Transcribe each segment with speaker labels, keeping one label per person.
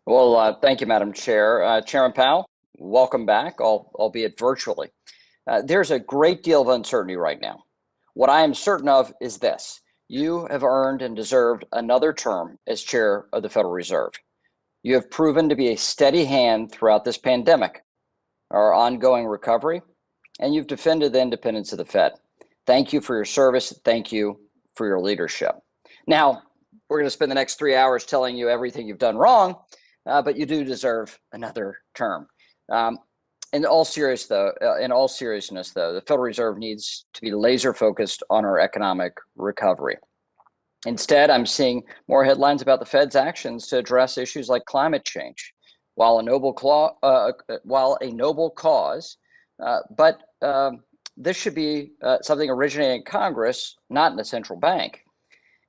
Speaker 1: Thank you, Madam Chair. Chairman Powell, welcome back, albeit virtually. There's a great deal of uncertainty right now. What I am certain of is this: you have earned and deserved another term as chair of the Federal Reserve. You have proven to be a steady hand throughout this pandemic, our ongoing recovery, and you've defended the independence of the Fed. Thank you for your service. Thank you for your leadership. Now, we're going to spend the next 3 hours telling you everything you've done wrong, but you do deserve another term. In all seriousness, though, the Federal Reserve needs to be laser focused on our economic recovery. Instead, I'm seeing more headlines about the Fed's actions to address issues like climate change, while a noble cause, but this should be something originating in Congress, not in the central bank.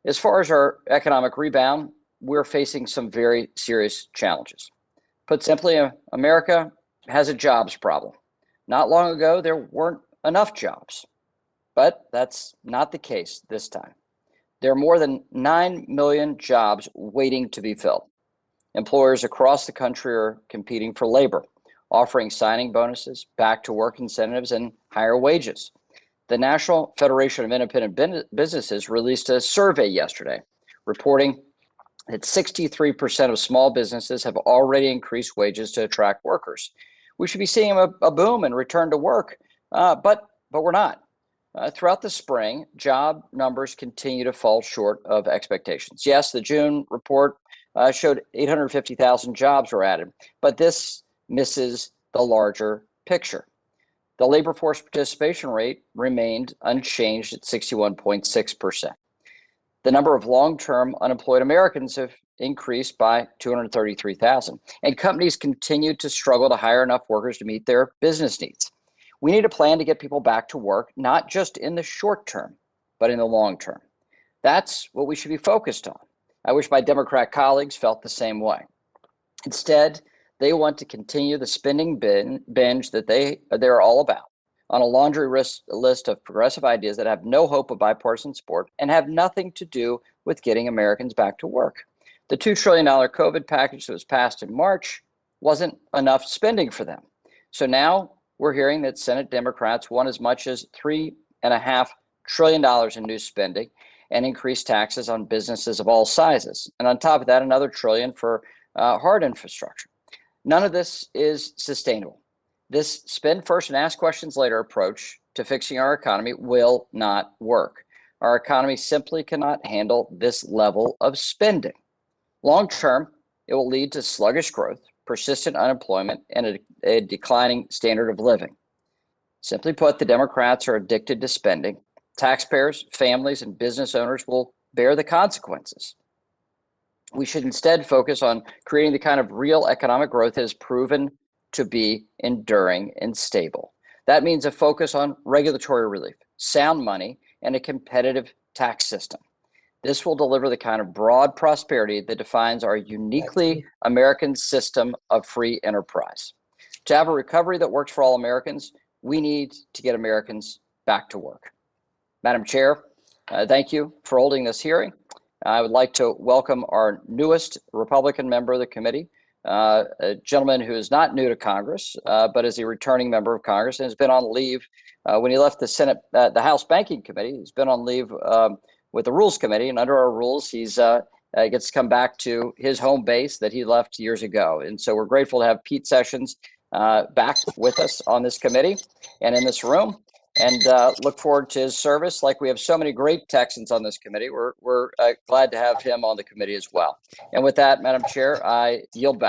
Speaker 1: As far as our economic rebound, we're facing some very serious challenges. Put simply, America has a jobs problem. Not long ago, there weren't enough jobs, but that's not the case this time. There are more than 9 million jobs waiting to be filled. Employers across the country are competing for labor, offering signing bonuses, back to work incentives, and higher wages. The National Federation of Independent Businesses released a survey yesterday reporting that 63% of small businesses have already increased wages to attract workers. We should be seeing a boom and return to work, but we're not. Throughout the spring, job numbers continue to fall short of expectations. Yes, the June report showed 850,000 jobs were added, but this misses the larger picture. The labor force participation rate remained unchanged at 61.6%. The number of long-term unemployed Americans have increased by 233,000, and companies continue to struggle to hire enough workers to meet their business needs. We need a plan to get people back to work, not just in the short term, but in the long term. That's what we should be focused on. I wish my Democrat colleagues felt the same way. Instead, they want to continue the spending binge that they're all about, on a laundry list of progressive ideas that have no hope of bipartisan support and have nothing to do with getting Americans back to work. The $2 trillion COVID package that was passed in March wasn't enough spending for them. So now we're hearing that Senate Democrats want as much as $3.5 trillion in new spending and increased taxes on businesses of all sizes. And on top of that, another trillion for hard infrastructure. None of this is sustainable. This spend first and ask questions later approach to fixing our economy will not work. Our economy simply cannot handle this level of spending. Long term, it will lead to sluggish growth, persistent unemployment, and a declining standard of living. Simply put, the Democrats are addicted to spending. Taxpayers, families, and business owners will bear the consequences. We should instead focus on creating the kind of real economic growth that is proven to be enduring and stable. That means a focus on regulatory relief, sound money, and a competitive tax system. This will deliver the kind of broad prosperity that defines our uniquely American system of free enterprise. To have a recovery that works for all Americans, we need to get Americans back to work. Madam Chair, thank you for holding this hearing. I would like to welcome our newest Republican member of the committee, a gentleman who is not new to Congress, but is a returning member of Congress and has been on leave when he left the House Banking Committee. He's been on leave with the Rules Committee, and under our rules, he's gets to come back to his home base that he left years ago. And so we're grateful to have Pete Sessions back with us on this committee and in this room, and look forward to his service. Like we have so many great Texans on this committee, we're glad to have him on the committee as well. And with that, Madam Chair, I yield back.